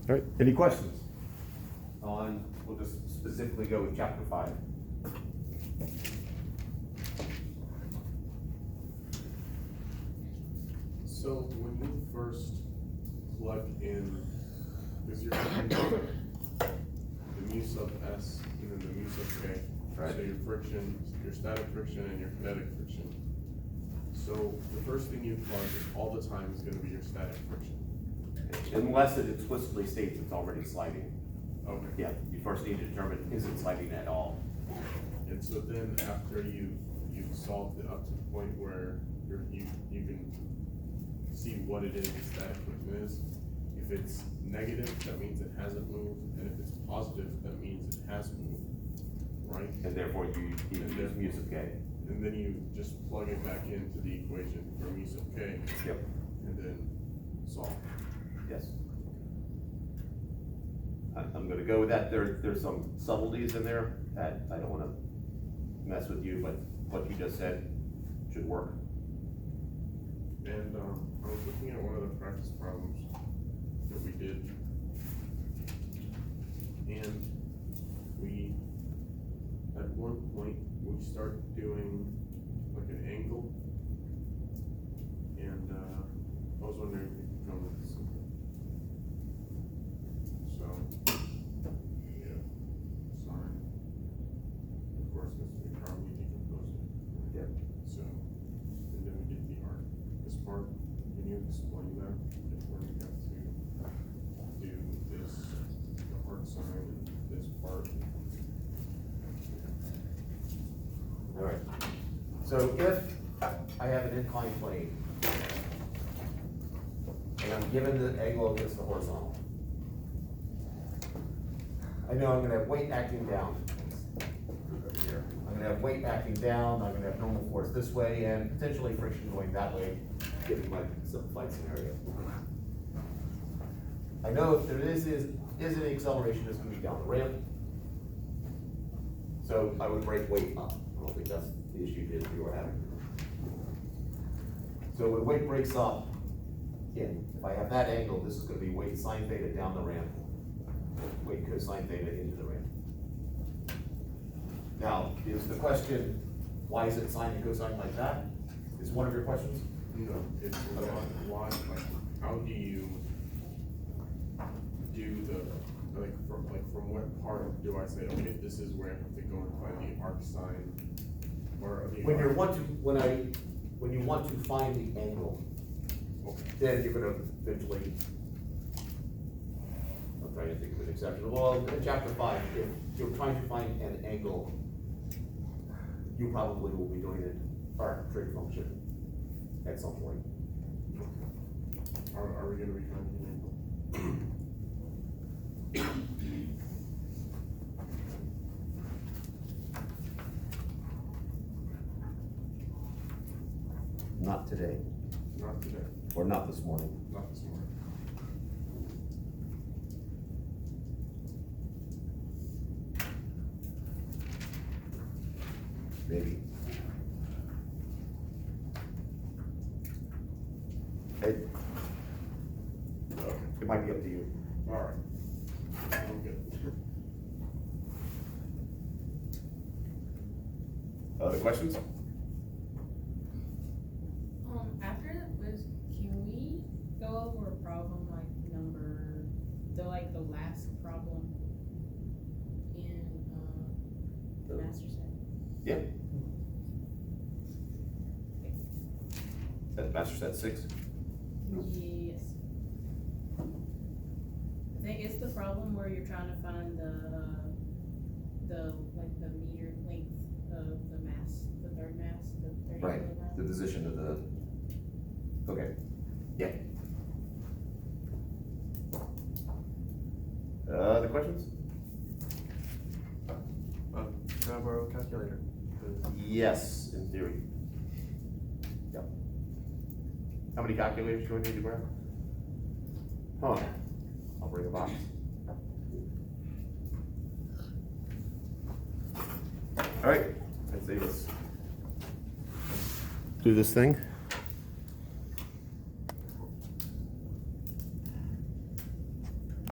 All right, any questions? We'll just specifically go with chapter 5. So when you first plug in, because you're putting the mu sub S and then the mu sub K. Right. So your friction, your static friction and your kinetic friction. So the first thing you plug all the time is gonna be your static friction. Unless it explicitly states it's already sliding. Okay. Yeah, you first need to determine, is it sliding at all? And so then after you've solved it up to the point where you can see what it is the static friction is. If it's negative, that means it hasn't moved, and if it's positive, that means it has moved, right? And therefore you use mu sub K. And then you just plug it back into the equation for mu sub K, Yep. and then solve. Yes. I'm gonna go with that. There's some subtleties in there that I don't wanna mess with you, but what you just said should work. And I was looking at one of the practice problems that we did, and we, at one point, we start doing like an angle, and I was wondering if you could come with something. So, yeah, sine, of course, because we probably decomposed it. Yep. So, and then we did the arc. This part, can you explain that? If we're gonna have to do this, the arc sine, and this part. All right. So if I have an inclined plane, and I'm given the angle against the horizontal, I know I'm gonna have weight acting down. Over here. I'm gonna have weight acting down, I'm gonna have normal force this way, and potentially friction going that way, given my simplified scenario. I know if there is any acceleration, it's gonna be down the ramp. So I would break weight up. I don't think that's the issue that you were having. So when weight breaks up, again, if I have that angle, this is gonna be weight sine theta down the ramp, weight cosine theta into the ramp. Now, is the question, why is it sine and cosine like that? Is one of your questions? No, it's why, like, how do you do the, from what part do I say, okay, this is where I have to go and find the arc sine, or the When arc. when you want to find the angle, Okay. then you're gonna eventually, I'm trying to think of an exception. Well, in chapter 5, if you're trying to find an angle, you probably will be doing an arbitrary function at some point. Are we gonna be finding an angle? Not today, Not today, or not this morning. not this morning. Maybe. It might be up to you. All right. I'm good. Other questions? After the quiz, can we go over a problem like the last problem in, the master set? Yeah. That master set 6? Yes. I think it's the problem where you're trying to find the meter length of the mass, the third mass, the 30 Right, kilograms. the position of the, okay, yeah. Other questions? Can I borrow a calculator? Yes, in theory. Yep. How many calculators do I need to grab? Huh, I'll bring a box. All right, I'd say let's do this thing.